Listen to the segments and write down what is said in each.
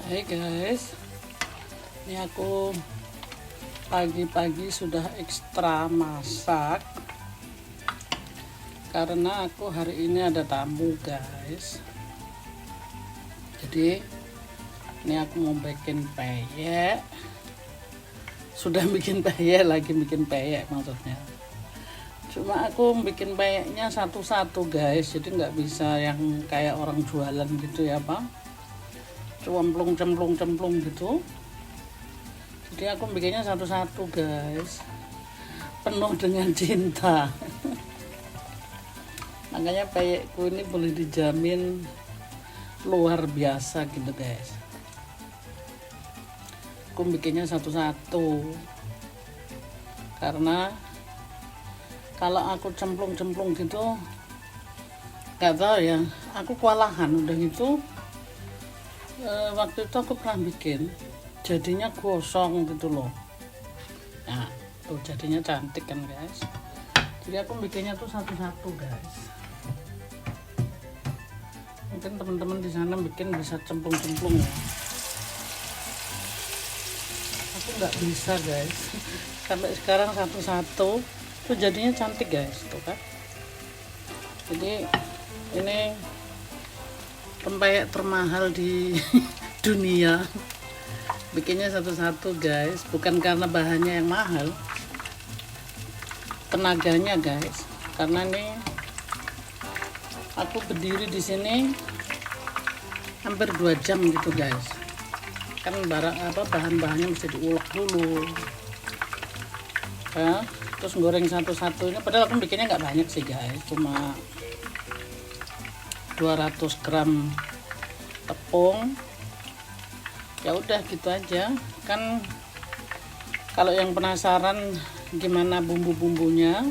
Hai guys, ini aku pagi-pagi sudah ekstra masak karena aku hari ini ada tamu guys. Jadi ini aku mau bikin peyek. Sudah bikin peyek, lagi bikin peyek maksudnya. Cuma aku bikin peyeknya satu-satu guys, jadi nggak bisa yang kayak orang jualan gitu ya Bang, cemplung gitu. Jadi aku bikinnya satu-satu guys, penuh dengan cinta. Makanya peyekku ini boleh dijamin luar biasa gitu guys. Aku bikinnya satu-satu karena kalau aku cemplung gitu nggak tahu ya, aku kewalahan udah gitu. Waktu itu aku pernah bikin jadinya gosong gitu loh. Nah tuh jadinya cantik kan guys. Jadi aku bikinnya tuh satu-satu guys. Mungkin teman-teman di sana bikin bisa cemplung ya, aku nggak bisa guys. Sampai sekarang satu-satu tuh jadinya cantik guys tuh kan. Jadi ini pempeyek termahal di dunia. Bikinnya satu-satu guys, bukan karena bahannya yang mahal, tenaganya guys. Karena ini aku berdiri di sini hampir 2 jam gitu guys. Kan bahan-bahannya mesti diulek dulu ya, terus goreng satu-satunya. Padahal aku bikinnya nggak banyak sih guys, cuma 200 gram tepung. Ya udah gitu aja kan. Kalau yang penasaran gimana bumbu-bumbunya,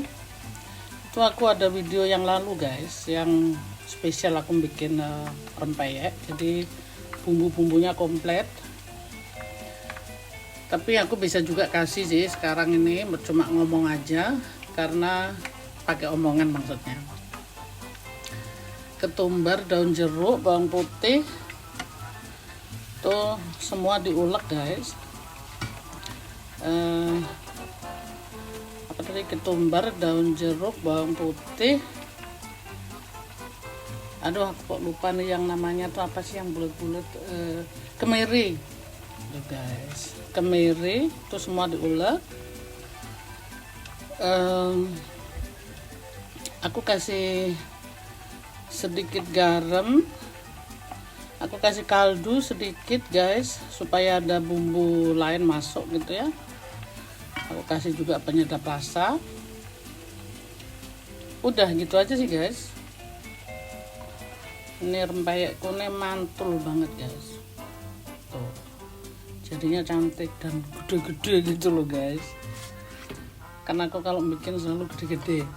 itu aku ada video yang lalu guys, yang spesial aku bikin rempeyek. Jadi bumbu-bumbunya komplit. Tapi aku bisa juga kasih sih sekarang ini, cuma ngomong aja karena pakai omongan maksudnya. Ketumbar, daun jeruk, bawang putih tuh semua diulek guys. Apa tadi, ketumbar, daun jeruk, bawang putih, aduh aku kok lupa nih yang namanya tuh apa sih yang bulat-bulat, kemiri tuh guys, kemiri tuh semua diulek. Aku kasih sedikit garam, aku kasih kaldu sedikit guys supaya ada bumbu lain masuk gitu ya. Aku kasih juga penyedap rasa. Udah gitu aja sih guys. Ini rempeyekku nih mantul banget guys tuh, jadinya cantik dan gede-gede gitu loh guys. Karena aku kalau bikin selalu gede-gede.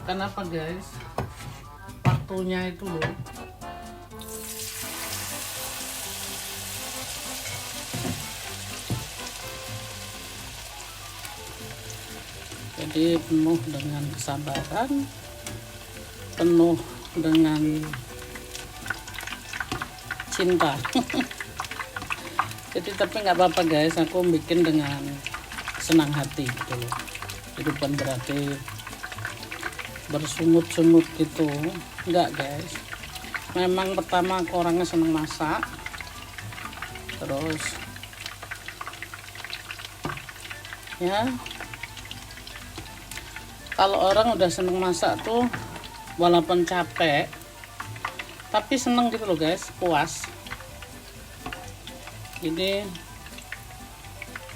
Kenapa guys? Waktunya itu loh. Jadi penuh dengan kesabaran, penuh dengan cinta. Jadi tapi nggak apa-apa guys, aku bikin dengan senang hati gitu loh. Jadi bukan berarti bersungut-sungut gitu, enggak guys. Memang pertama aku orangnya senang masak, terus ya kalau orang udah seneng masak tuh walaupun capek tapi seneng gitu loh guys, puas. Jadi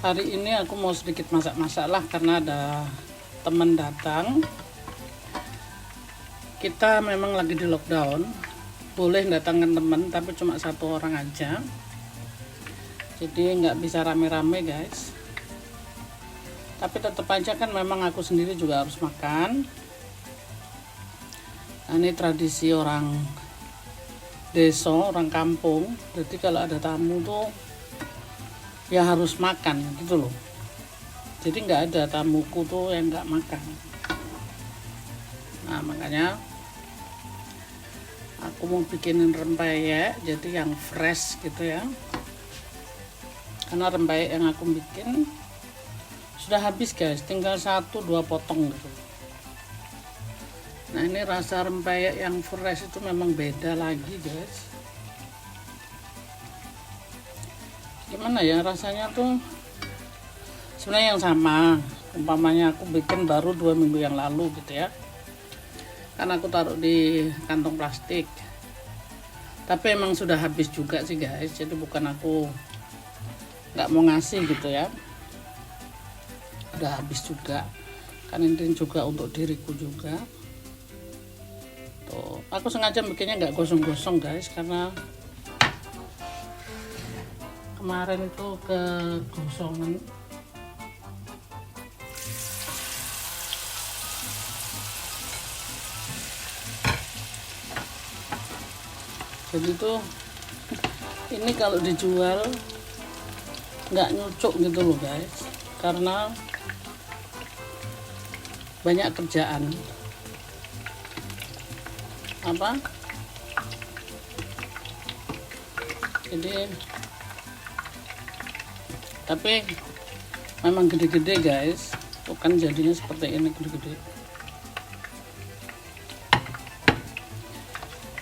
hari ini aku mau sedikit masak-masak lah karena ada teman datang. Kita memang lagi di lockdown, boleh datangkan teman tapi cuma 1 orang aja, jadi nggak bisa rame-rame guys. Tapi tetap aja kan memang aku sendiri juga harus makan. Nah, ini tradisi orang desa, orang kampung. Jadi kalau ada tamu tuh ya harus makan gitu loh. Jadi nggak ada tamuku tuh yang nggak makan. Nah makanya Aku mau bikinin rempeyek jadi yang fresh gitu ya, karena rempeyek yang aku bikin sudah habis guys, tinggal 1-2 potong gitu. Nah ini rasa rempeyek yang fresh itu memang beda lagi guys. Gimana ya rasanya tuh, sebenarnya yang sama, umpamanya aku bikin baru 2 minggu yang lalu gitu ya, karena aku taruh di kantong plastik. Tapi emang sudah habis juga sih guys, jadi bukan aku nggak mau ngasih gitu ya, udah habis juga kan, ini juga untuk diriku juga. Tuh, aku sengaja bikinnya nggak gosong-gosong guys, karena kemarin itu kegosongan. Jadi tuh ini kalau dijual nggak nyucuk gitu loh guys, karena banyak kerjaan. Jadi tapi memang gede-gede guys, tuh kan jadinya seperti ini, gede-gede.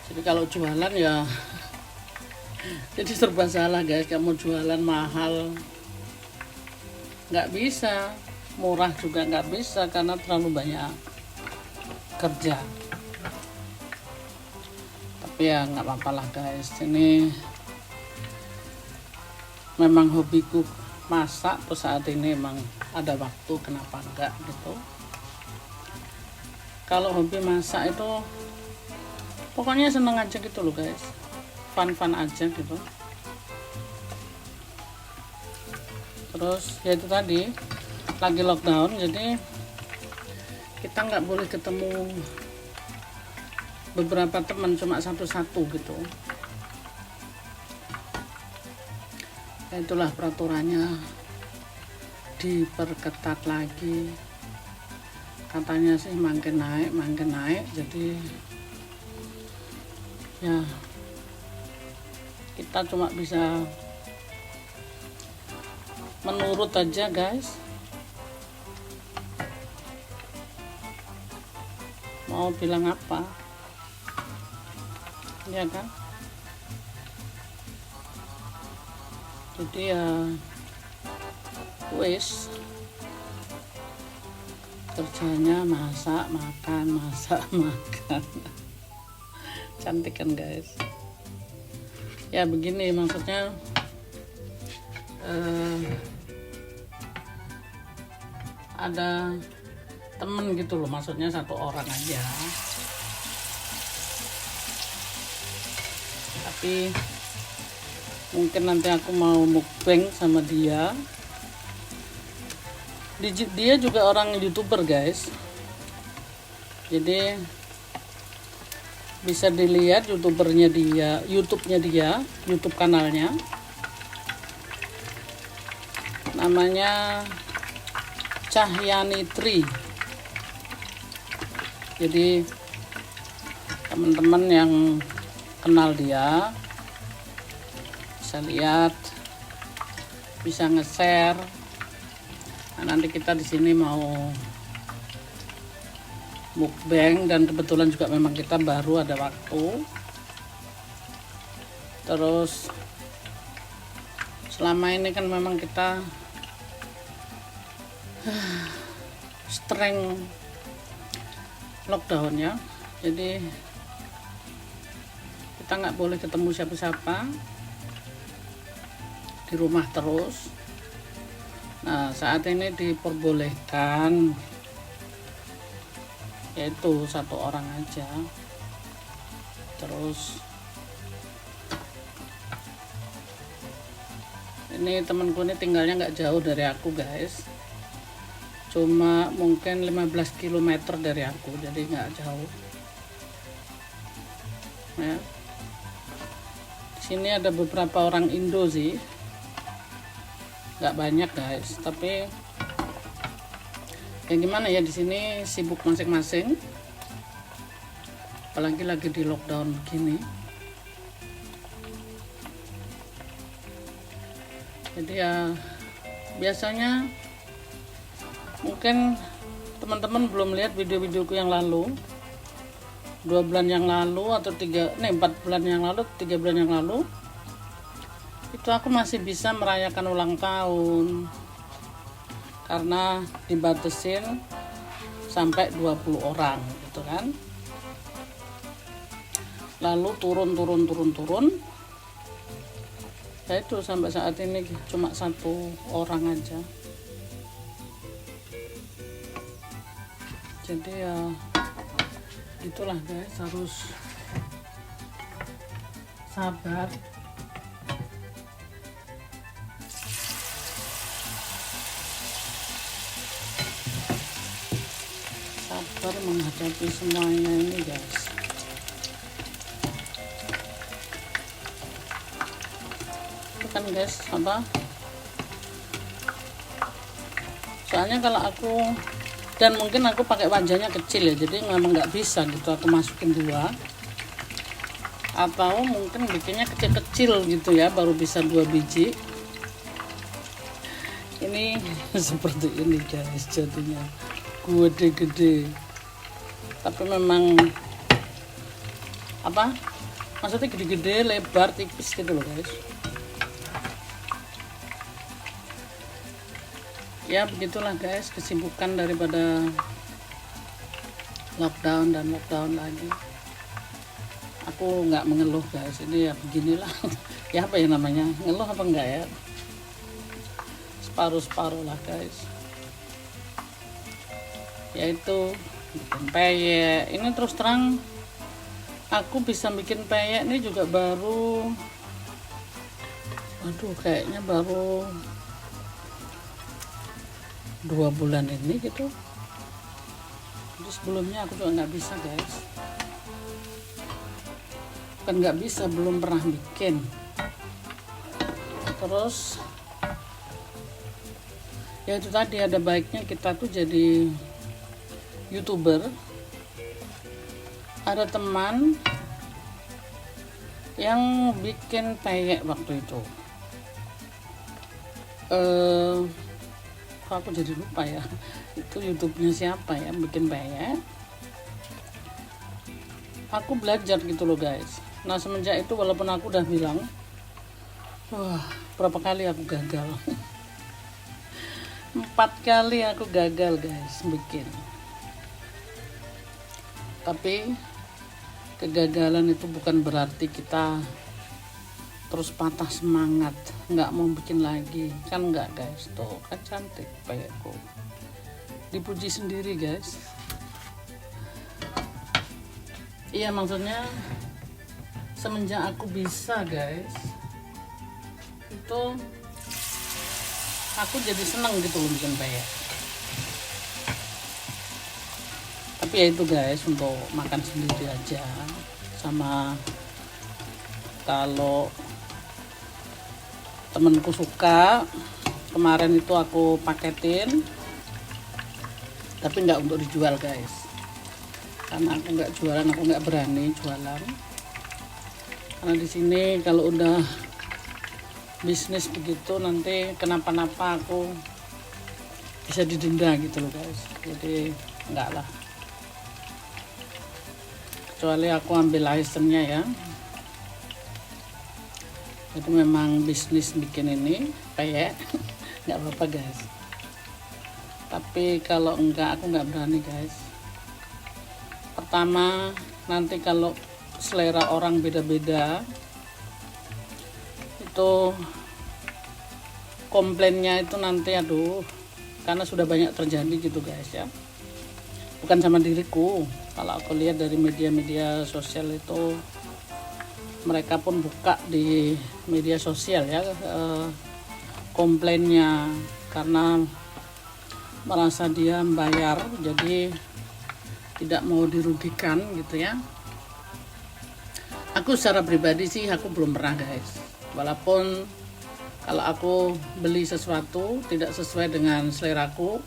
Jadi kalau jualan ya jadi serba salah guys. Kamu jualan mahal nggak bisa, murah juga nggak bisa, karena terlalu banyak kerja. Tapi ya nggak apa-apa lah guys, ini memang hobiku masak tuh, saat ini emang ada waktu, kenapa enggak gitu. Kalau hobi masak itu pokoknya seneng aja gitu loh guys, fun aja gitu. Terus ya itu tadi, lagi lockdown, jadi kita nggak boleh ketemu beberapa teman, cuma satu-satu gitu. Ya itulah peraturannya diperketat lagi, katanya sih makin naik, jadi ya kita cuma bisa menurut aja guys. Mau bilang apa ya kan. Jadi ya wis, kerjanya masak makan cantik kan guys. Ya begini maksudnya, ada temen gitu loh, maksudnya satu orang aja, tapi mungkin nanti aku mau mukbang sama dia. Dia juga orang YouTuber guys, jadi bisa dilihat YouTubernya dia, YouTube kanalnya, namanya Cahyani Tri. Jadi teman-teman yang kenal dia bisa lihat, bisa nge-share. Nah, nanti kita di sini mau mukbang, dan kebetulan juga memang kita baru ada waktu. Terus selama ini kan memang kita strength lockdown ya, jadi kita nggak boleh ketemu siapa-siapa, di rumah terus. Nah saat ini diperbolehkan yaitu satu orang aja. Terus ini temanku ini tinggalnya nggak jauh dari aku guys, cuma mungkin 15 km dari aku, jadi nggak jauh ya. Di sini ada beberapa orang Indo sih, nggak banyak guys, tapi ya gimana ya, di sini sibuk masing-masing. apalagi lagi di lockdown begini. Jadi ya biasanya mungkin teman-teman belum lihat video-videoku yang lalu, 2 bulan yang lalu atau 4 bulan yang lalu, 3 bulan yang lalu, itu aku masih bisa merayakan ulang tahun karena dibatasin sampai 20 orang gitu kan. Lalu turun, ya itu sampai saat ini cuma 1 orang aja. Jadi ya itulah guys, harus sabar. Sabar menghadapi semuanya ini guys. Kan guys, soalnya kalau aku, dan mungkin aku pakai wajannya kecil ya, jadi memang nggak bisa gitu aku masukin 2, atau mungkin bikinnya kecil-kecil gitu ya, baru bisa 2 biji. Ini seperti ini guys, jadinya gede-gede, tapi memang maksudnya gede-gede, lebar, tipis gitu loh guys. Ya begitulah guys, kesibukan daripada lockdown dan lockdown lagi. Aku nggak mengeluh guys, ini ya beginilah. Ya apa ya namanya, ngeluh apa enggak ya, separuh-separuh lah guys. Yaitu bikin peyek. Ini terus terang aku bisa bikin peyek ini juga baru, kayaknya baru 2 bulan ini gitu. Jadi sebelumnya aku juga nggak bisa guys, bukan nggak bisa, belum pernah bikin. Terus ya itu tadi, ada baiknya kita tuh jadi YouTuber. Ada teman yang bikin peyek waktu itu, aku jadi lupa ya itu YouTube-nya siapa ya, bikin peyek. Aku belajar gitu loh guys. Nah semenjak itu, walaupun aku udah bilang, berapa kali aku gagal 4 kali aku gagal guys bikin. Tapi kegagalan itu bukan berarti kita terus patah semangat, nggak mau bikin lagi, kan enggak guys. Tuh kan cantik peyekku, dipuji sendiri guys. Iya, maksudnya semenjak aku bisa guys, itu aku jadi seneng gitu loh bikin peyek. Tapi ya itu guys, untuk makan sendiri aja, sama kalau temenku suka, kemarin itu aku paketin, tapi nggak untuk dijual guys, karena aku nggak jualan, aku nggak berani jualan, karena di sini kalau udah bisnis begitu nanti kenapa-napa aku bisa didenda gitu loh guys. Jadi enggak lah, kecuali aku ambil license-nya ya. Itu memang bisnis bikin ini peyek, nggak apa-apa guys. Tapi kalau enggak, aku nggak berani guys. Pertama, nanti kalau selera orang beda-beda, itu komplainnya itu nanti karena sudah banyak terjadi gitu guys ya. Bukan sama diriku, kalau aku lihat dari media-media sosial itu, mereka pun buka di media sosial ya, komplainnya, karena merasa dia membayar jadi tidak mau dirugikan gitu ya. Aku secara pribadi sih aku belum pernah guys, walaupun kalau aku beli sesuatu tidak sesuai dengan seleraku,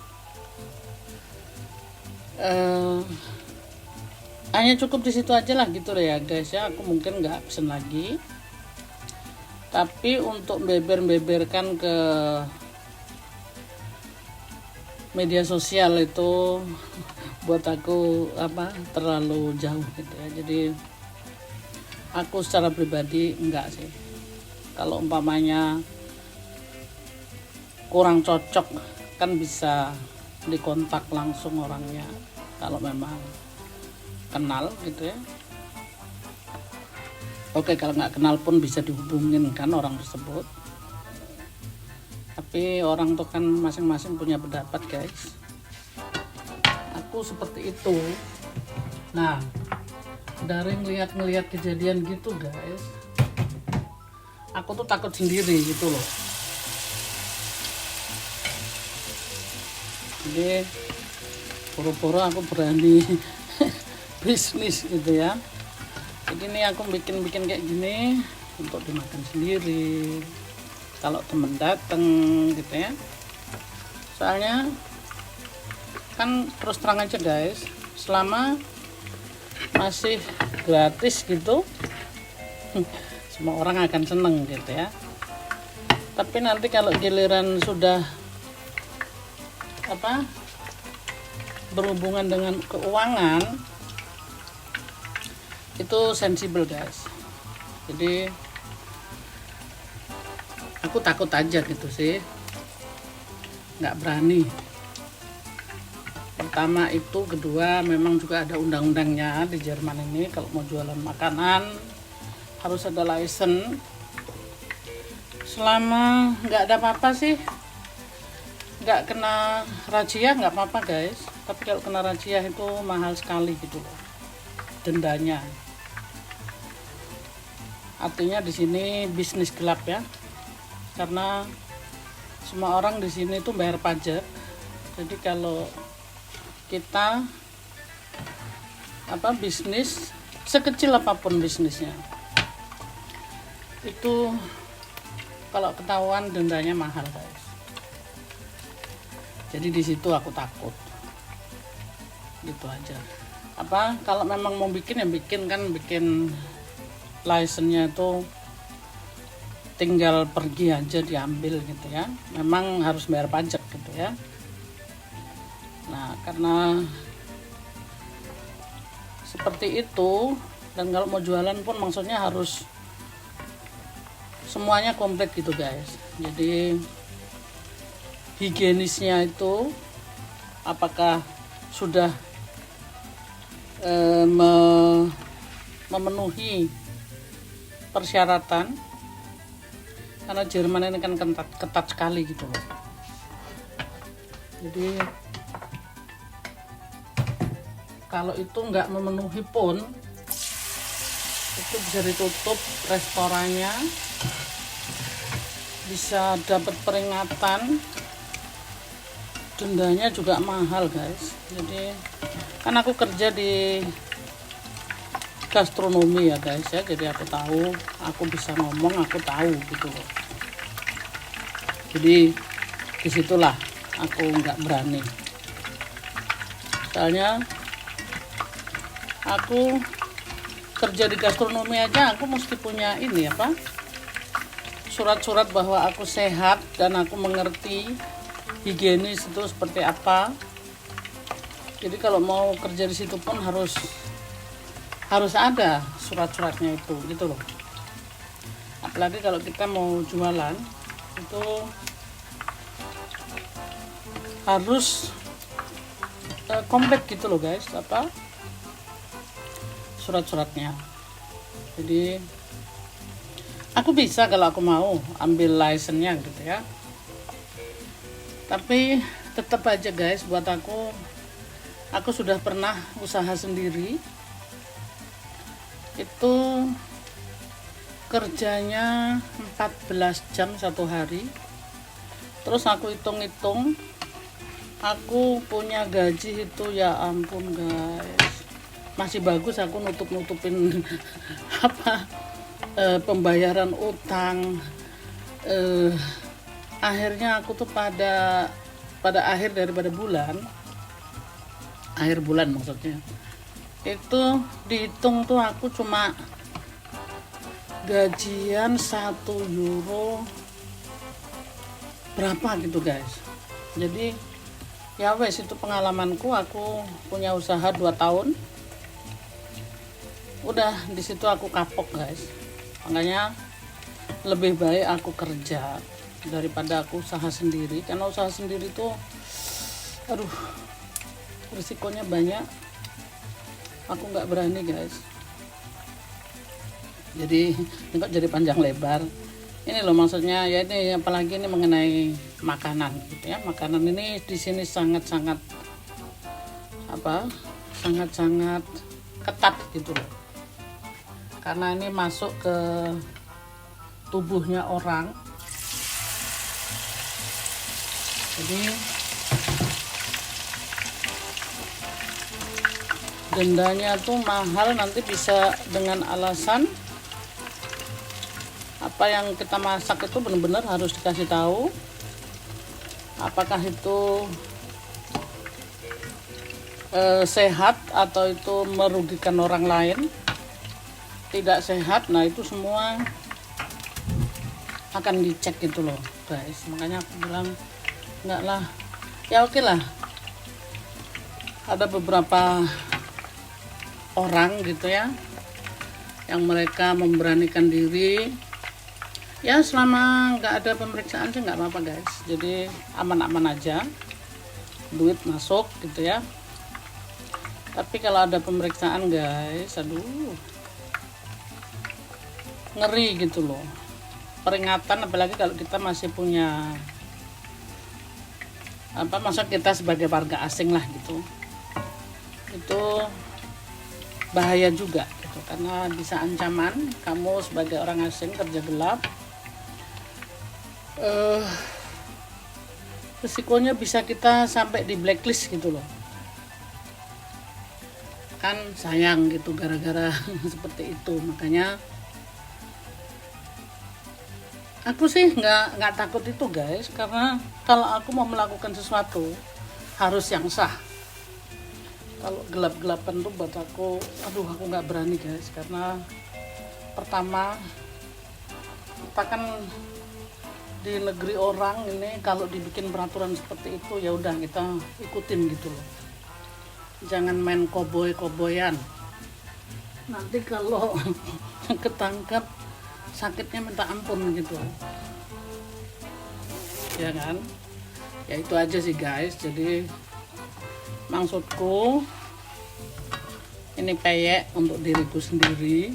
hanya cukup di situ aja lah gitu ya guys ya. Aku mungkin nggak pesen lagi, tapi untuk beberkan ke media sosial itu buat aku terlalu jauh gitu ya. Jadi aku secara pribadi enggak sih. Kalau umpamanya kurang cocok kan bisa dikontak langsung orangnya kalau memang kenal gitu ya. Oke, kalau nggak kenal pun bisa dihubungin kan orang tersebut. Tapi orang tuh kan masing-masing punya pendapat guys. Aku seperti itu. Nah, dari ngeliat kejadian gitu guys, aku tuh takut sendiri gitu loh. Jadi pura-pura aku berani bisnis gitu ya. Jadi ini aku bikin kayak gini untuk dimakan sendiri kalau temen dateng gitu ya. Soalnya kan terus terang aja guys, selama masih gratis gitu semua orang akan seneng gitu ya. Tapi nanti kalau giliran sudah berhubungan dengan keuangan itu sensibel guys. Jadi aku takut aja gitu sih, nggak berani. Pertama itu, kedua memang juga ada undang-undangnya di Jerman ini, kalau mau jualan makanan harus ada license. Selama nggak ada apa-apa sih, nggak kena razia nggak apa-apa guys. Tapi kalau kena razia itu mahal sekali gitu loh dendanya. Artinya di sini bisnis gelap ya, karena semua orang di sini tuh bayar pajak. Jadi kalau kita bisnis sekecil apapun bisnisnya, itu kalau ketahuan dendanya mahal guys. Jadi di situ aku takut. Gitu aja. Kalau memang mau bikin ya bikin license-nya itu tinggal pergi aja diambil gitu ya. Memang harus bayar pajak gitu ya. Nah, karena seperti itu, dan kalau mau jualan pun maksudnya harus semuanya komplit gitu guys. Jadi higienisnya itu apakah sudah memenuhi persyaratan, karena Jerman ini kan ketat sekali gitu loh. Jadi kalau itu nggak memenuhi pun itu bisa ditutup restorannya, bisa dapat peringatan, dendanya juga mahal guys. Jadi kan aku kerja di gastronomi ya guys ya, jadi aku tahu, aku bisa ngomong, aku tahu gitu loh. Jadi disitulah aku nggak berani, soalnya aku kerja di gastronomi aja aku mesti punya ini surat-surat bahwa aku sehat dan aku mengerti higienis itu seperti apa. Jadi kalau mau kerja di situ pun harus ada surat-suratnya itu gitu loh. Apalagi kalau kita mau jualan itu harus komplit gitu loh guys, surat-suratnya. Jadi aku bisa kalau aku mau ambil license-nya gitu ya. Tapi tetap aja guys, buat aku sudah pernah usaha sendiri. Itu kerjanya 14 jam satu hari. Terus aku hitung-hitung, aku punya gaji itu ya ampun guys, masih bagus aku nutupin pembayaran utang. Akhirnya aku tuh pada akhir daripada akhir bulan maksudnya, itu dihitung tuh aku cuma gajian 1 euro berapa gitu guys. Jadi ya wes, itu pengalamanku. Aku punya usaha 2 tahun, udah di situ aku kapok guys. Makanya lebih baik aku kerja daripada aku usaha sendiri, karena usaha sendiri tuh aduh risikonya banyak. Aku nggak berani guys. Jadi nggak jadi panjang lebar. Ini loh maksudnya ya, ini apalagi ini mengenai makanan gitu ya. Makanan ini di sini sangat-sangat sangat-sangat ketat gitu loh. Karena ini masuk ke tubuhnya orang. Jadi dendanya tuh mahal, nanti bisa dengan alasan apa yang kita masak itu benar-benar harus dikasih tahu apakah itu sehat atau itu merugikan orang lain. Tidak sehat, nah itu semua akan dicek gitu loh guys. Makanya aku bilang enggak lah, ya oke lah, ada beberapa orang gitu ya yang mereka memberanikan diri. Ya selama nggak ada pemeriksaan sih nggak apa-apa guys. Jadi aman-aman aja, duit masuk gitu ya. Tapi kalau ada pemeriksaan guys, aduh ngeri gitu loh. Peringatan, apalagi kalau kita masih punya masa kita sebagai warga asing lah gitu, itu bahaya juga gitu, karena bisa ancaman kamu sebagai orang asing kerja gelap. Risikonya bisa kita sampai di blacklist gitu loh, kan sayang gitu gara-gara seperti itu. Makanya aku sih nggak takut itu guys, karena kalau aku mau melakukan sesuatu harus yang sah. Kalau gelap-gelapan tuh buat aku aku nggak berani guys. Karena pertama, kita kan di negeri orang ini, kalau dibikin peraturan seperti itu ya udah kita ikutin gitu loh. Jangan main koboy-koboyan. Nanti kalau ketangkap sakitnya minta ampun gitu. Ya kan? Ya itu aja sih guys. Jadi maksudku ini peyek untuk diriku sendiri.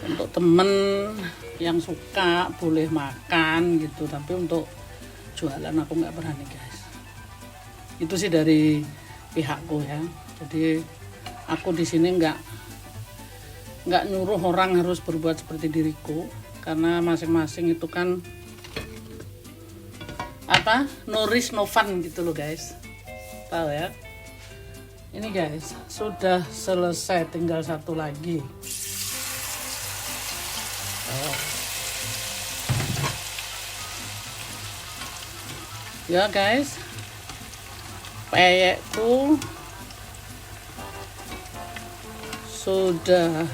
Untuk temen yang suka boleh makan gitu, tapi untuk jualan aku nggak berani guys. Itu sih dari pihakku ya. Jadi aku di sini nggak nyuruh orang harus berbuat seperti diriku, karena masing-masing itu kan no risk no fun gitu loh guys. Tahu ya. Ini guys sudah selesai, tinggal satu lagi. Ya guys, peyekku sudah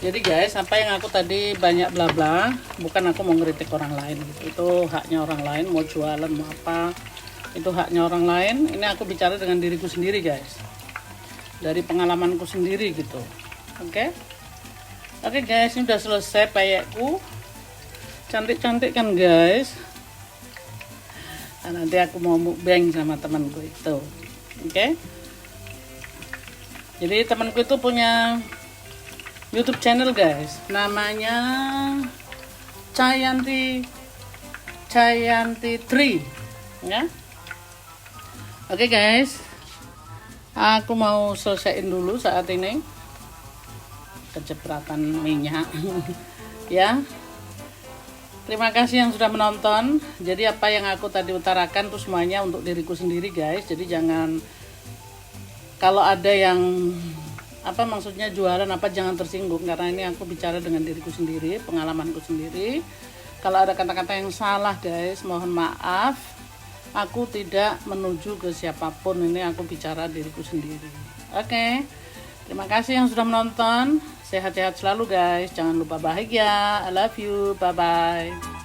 jadi guys, apa yang aku tadi banyak bla bla, bukan aku mau ngeritik orang lain gitu. Itu haknya orang lain, mau jualan mau apa itu haknya orang lain. Ini aku bicara dengan diriku sendiri guys, dari pengalamanku sendiri gitu. Oke guys, ini udah selesai peyekku. Cantik-cantik kan guys. Nah, nanti aku mau mukbang sama temanku itu. Oke. Jadi temanku itu punya YouTube channel guys. Namanya Cayanti 3 ya. Oke guys. Aku mau selesaiin dulu saat ini. Kecipratan minyak ya. Terima kasih yang sudah menonton. Jadi apa yang aku tadi utarakan tuh semuanya untuk diriku sendiri guys. Jadi jangan, kalau ada yang maksudnya jualan jangan tersinggung, karena ini aku bicara dengan diriku sendiri, pengalamanku sendiri. Kalau ada kata-kata yang salah guys, mohon maaf. Aku tidak menuju ke siapapun, ini aku bicara diriku sendiri. Oke, terima kasih yang sudah menonton. Sehat-sehat selalu guys, jangan lupa bahagia. I love you, bye-bye.